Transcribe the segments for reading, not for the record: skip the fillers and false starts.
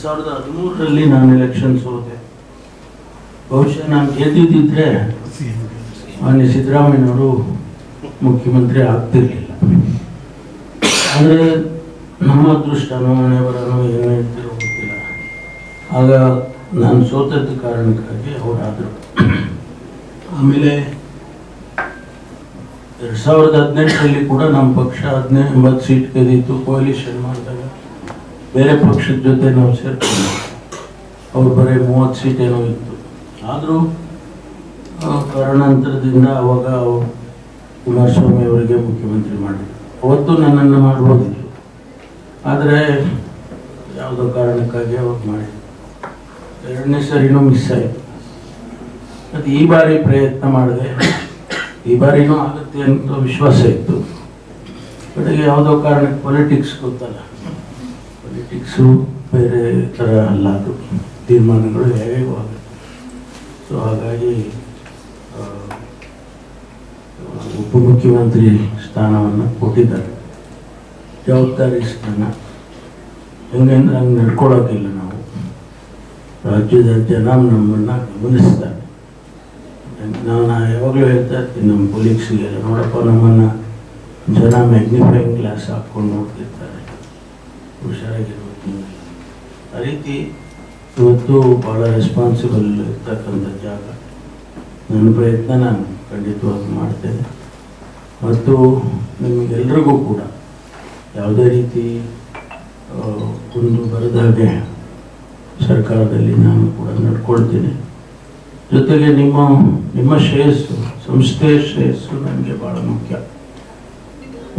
2013ರಲ್ಲಿ ನಾನು ಎಲೆಕ್ಷನ್ ಸೋತೆ. ಬಹುಶಃ ನಾನು ಗೆದ್ದಿದ್ದರೆ ಮಾನ್ಯ ಸಿದ್ದರಾಮಯ್ಯನವರು ಮುಖ್ಯಮಂತ್ರಿ ಆಗ್ತಿರ್ಲಿಲ್ಲ. ಆದರೆ ನಮ್ಮ ಅದೃಷ್ಟನೋ ಹಣೆ ಬರೋನೋ ಏನು ಹೇಳ್ತಿರೋ ಗೊತ್ತಿಲ್ಲ. ಆಗ ನಾನು ಸೋತದ ಕಾರಣಕ್ಕಾಗಿ ಅವರಾದರು. ಆಮೇಲೆ 2018ರಲ್ಲಿ ಕೂಡ ನಮ್ಮ ಪಕ್ಷ 19 ಸೀಟ್ ಗೆದ್ದಿತ್ತು. ಕೋಲಿಷನ್ ಮಾಡಿದಾಗ ಬೇರೆ ಪಕ್ಷದ ಜೊತೆ ನಾವು ಸೇರ್ಕೊಂಡು ಅವ್ರು ಬರೀ 30 ಸೀಟ್ ಏನೋ ಇತ್ತು. ಆದರೂ ಕಾರಣಾಂತರದಿಂದ ಅವಾಗ ಕುಮಾರಸ್ವಾಮಿ ಅವರಿಗೆ ಮುಖ್ಯಮಂತ್ರಿ ಮಾಡಿದ್ರು. ಅವತ್ತು ನನ್ನನ್ನು ಮಾಡ್ಬೋದಿತ್ತು, ಆದರೆ ಯಾವುದೋ ಕಾರಣಕ್ಕಾಗಿ ಅವಾಗ ಮಾಡಿದ್ರು. ಎರಡನೇ ಸರಿನೂ ಮಿಸ್ ಆಯಿತು. ಮತ್ತು ಈ ಬಾರಿ ಪ್ರಯತ್ನ ಮಾಡಿದೆ. ಈ ಬಾರಿನೂ ಆಗುತ್ತೆ ಅಂತ ವಿಶ್ವಾಸ ಇತ್ತು. ಕಡೆಗೆ ಯಾವುದೋ ಕಾರಣಕ್ಕೆ ಪೊಲಿಟಿಕ್ಸ್ ಗೊತ್ತಲ್ಲ, ಪೊಲಿಟಿಕ್ಸು ಬೇರೆ ಥರ ಅಲ್ಲ, ಅದು ತೀರ್ಮಾನಗಳು ಹೇಗೂ ಆಗುತ್ತೆ. ಸೊ ಹಾಗಾಗಿ ಉಪಮುಖ್ಯಮಂತ್ರಿ ಸ್ಥಾನವನ್ನು ಕೊಟ್ಟಿದ್ದಾರೆ. ಜವಾಬ್ದಾರಿ ಸ್ಥಾನ. ಹೆಂಗಂದ್ರೆ ಹಂಗೆ ನಡ್ಕೊಳ್ಳೋಕ್ಕಿಲ್ಲ. ನಾವು ರಾಜ್ಯದ ಜನ ನಮ್ಮನ್ನು ಗಮನಿಸ್ತಾರೆ. ನಾನು ಯಾವಾಗಲೂ ಹೇಳ್ತಾ ಇರ್ತೀನಿ ನಮ್ಮ ಪೊಲೀಸ್ಗೆ, ನೋಡಪ್ಪ ನಮ್ಮನ್ನು ಜನ ಮ್ಯಾಗ್ನಿಫೈಯಿಂಗ್ ಗ್ಲಾಸ್ ಹಾಕ್ಕೊಂಡು ನೋಡ್ತಿರ್ತಾರೆ, ಹುಷಾರಾಗಿರ್ಬೇಕು. ಆ ರೀತಿ ಇವತ್ತು ಭಾಳ ರೆಸ್ಪಾನ್ಸಿಬಲ್ ಇರ್ತಕ್ಕಂಥ ಜಾಗ. ನನ್ನ ಪ್ರಯತ್ನ ನಾನು ಖಂಡಿತವಾಗಿ ಮಾಡ್ತೇನೆ. ಮತ್ತು ನಿಮಗೆಲ್ರಿಗೂ ಕೂಡ ಯಾವುದೇ ರೀತಿ ಒಂದು ಬರದ ಹಾಗೆ ಸರ್ಕಾರದಲ್ಲಿ ನಾನು ಕೂಡ ನಡ್ಕೊಳ್ತೀನಿ. ಜೊತೆಗೆ ನಿಮ್ಮ ಶ್ರೇಯಸ್ಸು, ಸಂಸ್ಥೆಯ ಶ್ರೇಯಸ್ಸು ನನಗೆ ಭಾಳ ಮುಖ್ಯ.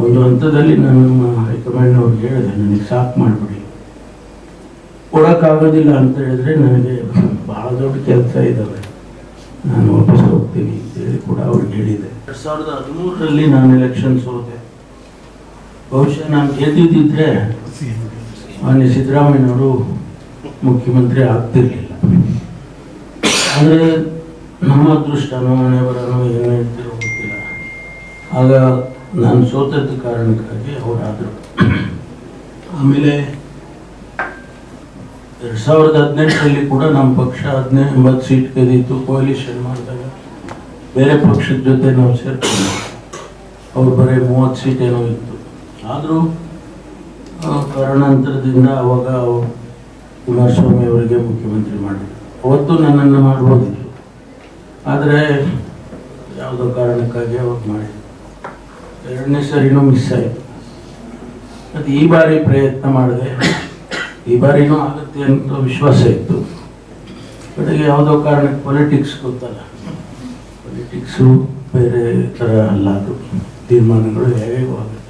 ಒಂದು ಹಂತದಲ್ಲಿ ನಾನು ನಮ್ಮ ಹೈಕಮಾಂಡ್ನವ್ರಿಗೆ ಹೇಳಿದೆ, ನನಗೆ ಸಾಕು ಮಾಡಿಬಿಡಿ, ಕೊಡೋಕ್ಕಾಗೋದಿಲ್ಲ ಅಂತ ಹೇಳಿದ್ರೆ ನನಗೆ ಭಾಳ ದೊಡ್ಡ ಕೆಲಸ ಇದ್ದಾವೆ, ನಾನು ವಾಪಸ್ ಹೋಗ್ತೀನಿ ಅಂತೇಳಿ ಕೂಡ ಅವ್ರಿಗೆ ಹೇಳಿದೆ. 2013ರಲ್ಲಿ ನಾನು ಎಲೆಕ್ಷನ್ ಸೋತೆ. ಬಹುಶಃ ನಾನು ಗೆದ್ದಿದ್ದರೆ ಮಾನ್ಯ ಸಿದ್ದರಾಮಯ್ಯನವರು ಮುಖ್ಯಮಂತ್ರಿ ಆಗ್ತಿರ್ಲಿಲ್ಲ. ಆದರೆ ನಮ್ಮ ಅದೃಷ್ಟನೋ ಹಣೆ ಬರೋನೋ ಏನು ಹೇಳ್ತಿರೋ ಗೊತ್ತಿಲ್ಲ. ಆಗ ನಾನು ಸೋತದ ಕಾರಣಕ್ಕಾಗಿ ಅವರಾದರು. ಆಮೇಲೆ 2018ರಲ್ಲಿ ಕೂಡ ನಮ್ಮ ಪಕ್ಷ 19 ಸೀಟ್ ಗೆದ್ದಿತ್ತು. ಕೋಲಿಷನ್ ಮಾಡಿದಾಗ ಬೇರೆ ಪಕ್ಷದ ಜೊತೆ ನಾವು ಸೇರ್ಕೊಂಡು ಅವ್ರು ಬರೀ 30 ಸೀಟ್ ಏನೋ ಇತ್ತು. ಆದರೂ ಕಾರಣಾಂತರದಿಂದ ಅವಾಗ ಕುಮಾರಸ್ವಾಮಿ ಅವರಿಗೆ ಮುಖ್ಯಮಂತ್ರಿ ಮಾಡಿದ್ರು. ಅವತ್ತು ನನ್ನನ್ನು ಮಾಡ್ಬೋದಿತ್ತು, ಆದರೆ ಯಾವುದೋ ಕಾರಣಕ್ಕಾಗಿ ಅವಾಗ ಮಾಡಿದ್ರು. ಎರಡನೇ ಸರಿನೂ ಮಿಸ್ ಆಯಿತು. ಮತ್ತು ಈ ಬಾರಿ ಪ್ರಯತ್ನ ಮಾಡಿದೆ. ಈ ಬಾರಿನೂ ಆಗುತ್ತೆ ಅಂತ ವಿಶ್ವಾಸ ಇತ್ತು. ಕಡೆಗೆ ಯಾವುದೋ ಕಾರಣಕ್ಕೆ ಪೊಲಿಟಿಕ್ಸ್ ಗೊತ್ತಲ್ಲ, ಪೊಲಿಟಿಕ್ಸು ಬೇರೆ ಥರ ಅಲ್ಲ, ಅದು ತೀರ್ಮಾನಗಳು ಹೇಗೂ ಆಗುತ್ತೆ.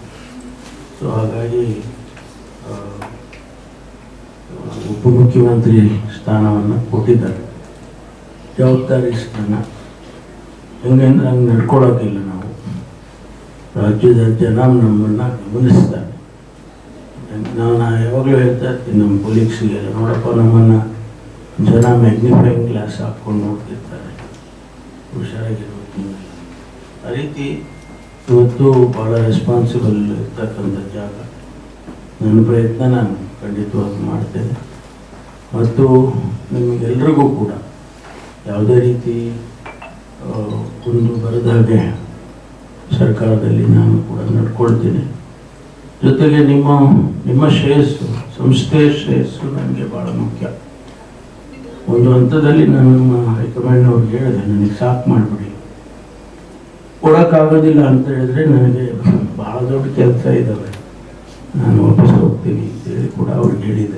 ಸೊ ಹಾಗಾಗಿ ಉಪಮುಖ್ಯಮಂತ್ರಿ ಸ್ಥಾನವನ್ನು ಕೊಟ್ಟಿದ್ದಾರೆ. ಜವಾಬ್ದಾರಿ ಸ್ಥಾನ. ಹೆಂಗಂದ್ರೆ ಹಂಗೆ ನಡ್ಕೊಳ್ಳೋಕ್ಕಿಲ್ಲ. ನಾವು ರಾಜ್ಯದ ಜನ ನಮ್ಮನ್ನು ಗಮನಿಸ್ತಾರೆ. ನಾನು ಯಾವಾಗಲೂ ಹೇಳ್ತಾ ಇರ್ತೀನಿ ನಮ್ಮ ಪೊಲೀಸ್ಗೆ, ನೋಡಪ್ಪ ನಮ್ಮನ್ನು ಜನ ಮ್ಯಾಗ್ನಿಫೈಯಿಂಗ್ ಗ್ಲಾಸ್ ಹಾಕ್ಕೊಂಡು ನೋಡ್ತಿರ್ತಾರೆ, ಹುಷಾರಾಗಿರ್ಬೇಕು. ಆ ರೀತಿ ಇವತ್ತು ಭಾಳ ರೆಸ್ಪಾನ್ಸಿಬಲ್ ಇರ್ತಕ್ಕಂಥ ಜಾಗ. ನನ್ನ ಪ್ರಯತ್ನ ನಾನು ಖಂಡಿತವಾಗಿ ಮಾಡ್ತೇನೆ. ಮತ್ತು ನಿಮಗೆಲ್ರಿಗೂ ಕೂಡ ಯಾವುದೇ ರೀತಿ ಒಂದು ಬರದ ಹಾಗೆ ಸರ್ಕಾರದಲ್ಲಿ ನಾನು ಕೂಡ ನಡ್ಕೊಳ್ತೀನಿ. ಜೊತೆಗೆ ನಿಮ್ಮ ಶ್ರೇಯಸ್ಸು, ಸಂಸ್ಥೆಯ ಶ್ರೇಯಸ್ಸು ನನಗೆ ಭಾಳ ಮುಖ್ಯ. ಒಂದು ಹಂತದಲ್ಲಿ ನಾನು ನಮ್ಮ ಹೈಕಮಾಂಡ್ನವ್ರಿಗೆ ಹೇಳಿದೆ, ನನಗೆ ಸಾಕು ಮಾಡಿಬಿಡಿ, ಕೊಡೋಕ್ಕಾಗೋದಿಲ್ಲ ಅಂತ ಹೇಳಿದ್ರೆ ನನಗೆ ಭಾಳ ದೊಡ್ಡ ಕೆಲಸ ಇದ್ದಾವೆ, ನಾನು ವಾಪಸ್ ಹೋಗ್ತೀನಿ ಅಂತೇಳಿ ಕೂಡ ಅವ್ರಿಗೆ ಹೇಳಿದೆ.